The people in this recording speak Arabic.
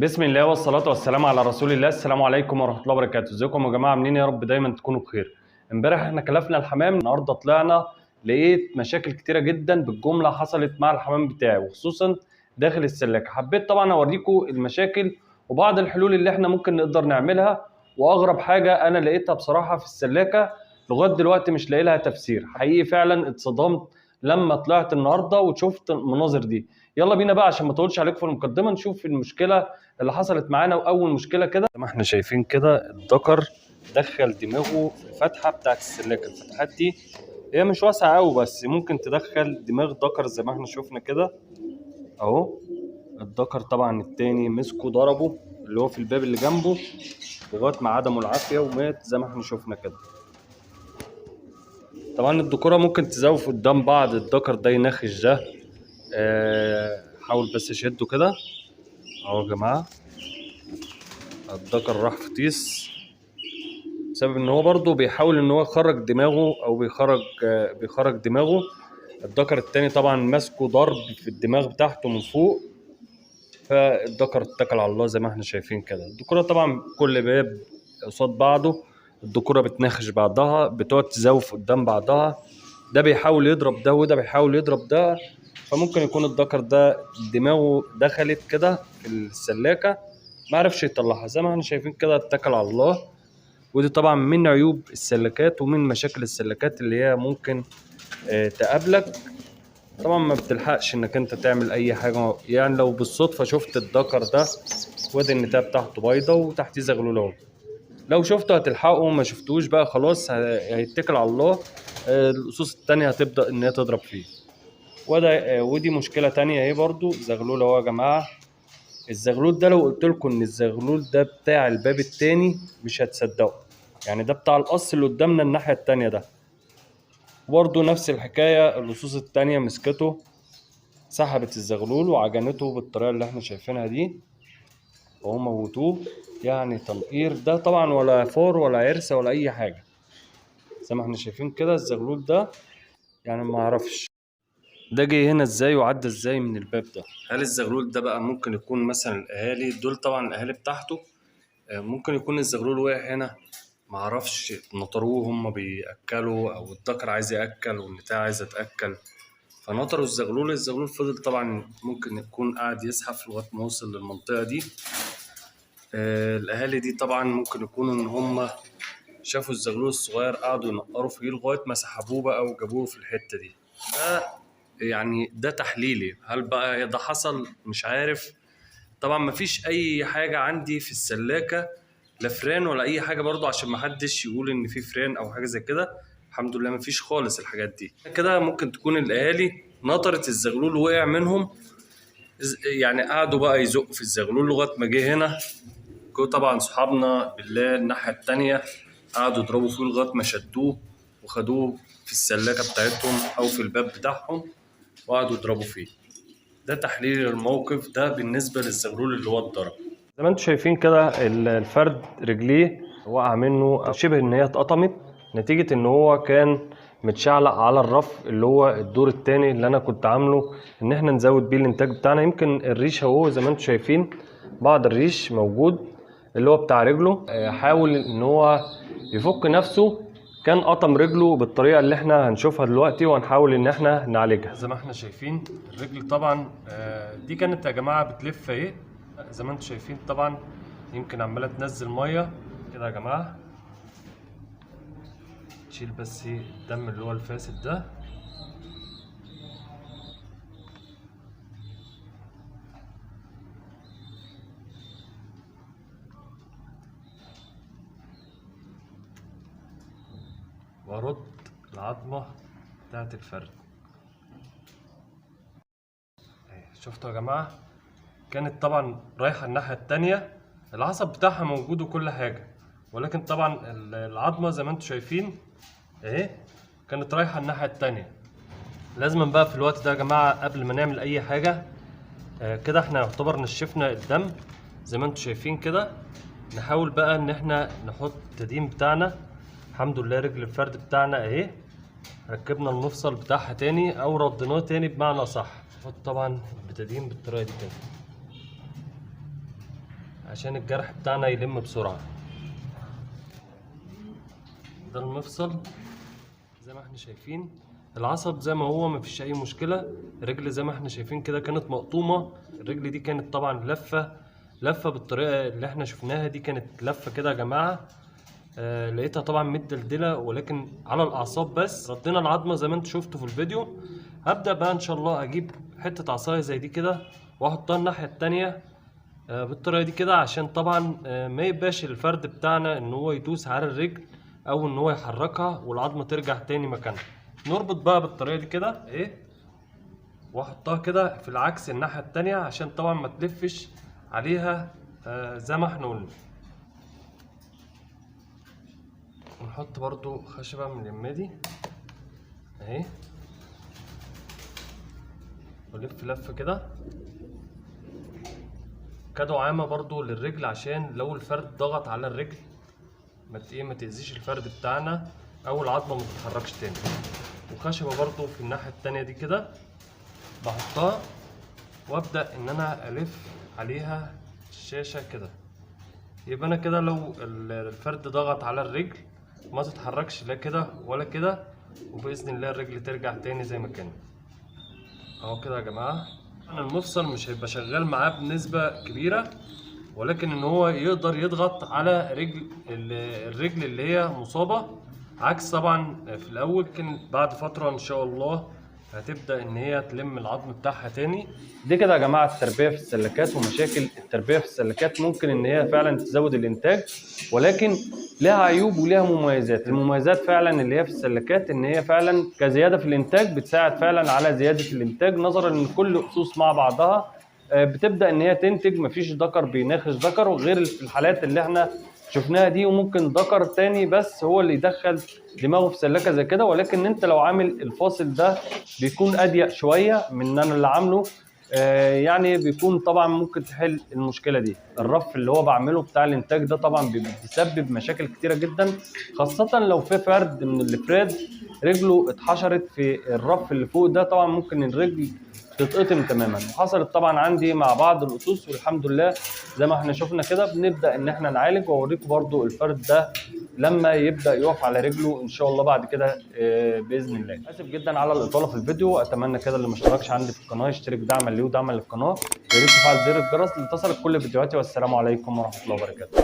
بسم الله والصلاة والسلام على رسول الله. السلام عليكم ورحمة الله وبركاته. ازيكم يا جماعة؟ عاملين يا رب دايما تكونوا بخير. امبارح احنا كلفنا الحمام، النهارده طلعنا لقيت مشاكل كتيرة جدا بالجملة حصلت مع الحمام بتاعي وخصوصا داخل السلاكة. حبيت طبعا اوريكم المشاكل وبعض الحلول اللي احنا ممكن نقدر نعملها. واغرب حاجة انا لقيتها بصراحة في السلاكة لغاية دلوقتي مش لاقي لها تفسير. حقيقي فعلا اتصدمت لما طلعت النهارده وشفت المناظر دي. يلا بينا بقى عشان ما اطولش عليكم في المقدمة نشوف المشكلة اللي حصلت معانا. واول مشكله كده زي ما احنا شايفين كده الدكر دخل دماغه في الفتحه بتاعت السلاكه. الفتحات دي هي مش واسعه قوي بس ممكن تدخل دماغ دكر زي ما احنا شفنا كده اهو. الدكر طبعا التاني مسكه ضربه اللي هو في الباب اللي جنبه لغايه ما عدمه العافيه ومات زي ما احنا شفنا كده. طبعا الدكوره ممكن تزوف قدام بعض، الدكر ده ينخش ده. حاول بس شده كده اهو يا جماعه. الدكر راح في طيس بسبب ان هو برضه بيحاول ان هو يخرج دماغه او بيخرج دماغه. الدكر التاني طبعا ماسكه ضرب في الدماغ بتاعته من فوق، فالدكر اتكل على الله زي ما احنا شايفين كده. الدكوره طبعا كل باب قصاد بعضه، الدكوره بتناخش بعضها بتقعد تزوف قدام بعضها، ده بيحاول يضرب ده وده بيحاول يضرب ده. فممكن يكون الدكر ده دماغه دخلت كده في السلاكه معرفش يطلعها زي ما احنا شايفين كده، اتكل على الله. ودي طبعا من عيوب السلكات ومن مشاكل السلكات اللي هي ممكن تقابلك. طبعا ما بتلحقش انك انت تعمل اي حاجه، يعني لو بالصدفه شفت الدكر ده وادي النتايه بتاعته بايظه وتحتيه زغلول اهو، لو شفته هتلحقه، ما شفتوش بقى خلاص هيتكل على الله. الاسوس التانية هتبدا ان هي تضرب فيه. ودي مشكله تانية اهي برضو زغلول اهو يا جماعه. الزغلول ده لو قلت لكم ان الزغلول ده بتاع الباب التاني مش هتصدقوا، يعني ده بتاع القص اللي قدامنا الناحية التانية ده. وبرضه نفس الحكاية اللصوص التانية مسكته سحبت الزغلول وعجنته بالطريقة اللي احنا شايفينها دي وهو موتوه. يعني تنقير ده طبعا ولا فار ولا عرسة ولا اي حاجة زي ما احنا شايفين كده. الزغلول ده يعني ما اعرفش ده جه هنا ازاي وعدى ازاي من الباب ده. هل الزغلول ده بقى ممكن يكون مثلا الاهالي دول، طبعا الاهالي بتاعته، ممكن يكون الزغلول وقع هنا معرفش نطروه هم بيأكلوا او الذكر عايز يأكل والبتاع عايزة تأكل فنطروا الزغلول. الزغلول فضل طبعا ممكن يكون قاعد يزحف لغاية ما وصل للمنطقة دي. الأهالي دي طبعا ممكن يكونوا إن هم شافوا الزغلول الصغير قعدوا ينقروا فيه لغاية ما سحبوه بقى وجابوه في الحتة دي. ده يعني ده تحليلي، هل بقى ده حصل مش عارف. طبعا مفيش اي حاجه عندي في السلاكه لا فران ولا اي حاجه برضو عشان محدش يقول ان في فران او حاجه زي كده. الحمد لله مفيش خالص الحاجات دي كده. ممكن تكون الاهالي نطرت الزغلول وقع منهم، يعني قعدوا بقى يزقوا في الزغلول لغايه ما جه هنا. طبعا صحابنا بالله الناحيه التانيه قعدوا يضربوا فيه لغايه ما شدوه وخدوه في السلاكه بتاعتهم او في الباب بتاعهم وقعدوا يضربوا فيه. ده تحليل الموقف ده بالنسبة للزغلول اللي هو اتضرب. زي ما انتم شايفين كده الفرد رجليه وقع منه شبه ان هي اتقطمت نتيجة ان هو كان متشعلق على الرف اللي هو الدور التاني اللي انا كنت عامله ان احنا نزود بيه الانتاج بتاعنا. يمكن الريش اهو زي ما انتم شايفين بعض الريش موجود اللي هو بتاع رجله. حاول ان هو يفك نفسه، كان قطم رجله بالطريقه اللي احنا هنشوفها دلوقتي وهنحاول ان احنا نعالجها. زي ما احنا شايفين الرجل طبعا دي كانت يا جماعه بتلف اهي زي ما انتم شايفين. طبعا يمكن عماله تنزل ميه كده يا جماعه. تشيل بس الدم اللي هو الفاسد ده. وارد العظمه بتاعت الفرد. شفتوا يا جماعه كانت طبعا رايحه الناحيه التانيه، العصب بتاعها موجود وكل حاجه، ولكن طبعا العظمه زي ما انتم شايفين اهي كانت رايحه الناحيه التانيه. لازم بقى في الوقت ده يا جماعه قبل ما نعمل اي حاجه كده احنا يعتبر نشفنا الدم زي ما انتم شايفين كده. نحاول بقى ان احنا نحط التدين بتاعنا. الحمد لله رجل الفرد بتاعنا اهي ركبنا المفصل بتاعها تاني او رديناه تاني بمعنى صح. نحط طبعا البتادين بالطريقه دي كده عشان الجرح بتاعنا يلم بسرعة. ده المفصل زي ما احنا شايفين، العصب زي ما هو مفيش اي مشكلة. الرجل زي ما احنا شايفين كده كانت مقطومة، الرجل دي كانت طبعا لفة بالطريقة اللي احنا شفناها دي، كانت لفة كده يا جماعة. لقيتها طبعا متدلدلة ولكن على الاعصاب بس. ردينا العظمة زي ما انتوا شفتوا في الفيديو. هبدأ بقى ان شاء الله اجيب حتة عصاية زي دي كده واحطها الناحية التانية بالطريقة دي كده، عشان طبعا ما يبقاش الفرد بتاعنا ان هو يدوس على الرجل او ان هو يحركها والعظمة ترجع تاني مكانها. نربط بقى بالطريقة دي كده اهي، واحطها كده في العكس الناحية التانية عشان طبعا ما تلفش عليها زي ما احنا قلنا. ونحط برضو خشبة من اليمة دي اهي، ولف لفة كده كدعامة برضو للرجل، عشان لو الفرد ضغط على الرجل ما تأذيش الفرد بتاعنا او العظمة ما تتحركش تاني. وخشبة برضو في الناحية التانية دي كده بحطها، وابدأ ان انا الف عليها الشاشة كده. يبقى انا كده لو الفرد ضغط على الرجل ما تتحركش لا كده ولا كده، وبإذن الله الرجل ترجع تاني زي ما كانت اهو كده يا جماعة. انا المفصل مش هيبقى شغال معاه بنسبة كبيرة، ولكن ان هو يقدر يضغط على الرجل اللي هي مصابة، عكس طبعا في الاول. لكن بعد فترة ان شاء الله هتبدأ ان هي تلم العظم بتاعها تاني. دي كده يا جماعة التربية في السلكات ومشاكل التربية في السلكات. ممكن ان هي فعلا تزود الانتاج، ولكن لها عيوب ولها مميزات. المميزات فعلا اللي هي في السلكات ان هي فعلا كزيادة في الانتاج، بتساعد فعلا على زيادة الانتاج، نظرا ان كل أسوس مع بعضها بتبدأ ان هي تنتج، مفيش ذكر بيناخش ذكر، وغير في الحالات اللي احنا شفناها دي. وممكن ذكر تاني بس هو اللي يدخل دماغه في سلكه زي كده، ولكن انت لو عامل الفاصل ده بيكون اضيق شويه من انا اللي عامله، يعني بيكون طبعا ممكن تحل المشكله دي. الرف اللي هو بعمله بتاع الانتاج ده طبعا بيسبب مشاكل كتيره جدا، خاصه لو في فرد من الافراد رجله اتحشرت في الرف اللي فوق ده، طبعا ممكن الرجل تتقطم تماما. وحصلت طبعا عندي مع بعض الاسوس، والحمد لله زي ما احنا شفنا كده بنبدا ان احنا نعالج. واوريكم برضو الفرد ده لما يبدا يقف على رجله ان شاء الله بعد كده باذن الله. اسف جدا على الاطاله في الفيديو، اتمنى كده اللي ما اشتركش عندي في القناه يشترك دعما لي ودعما للقناه، ويا ريت تفعل زر الجرس لتصلك كل فيديوهاتي. والسلام عليكم ورحمه الله وبركاته.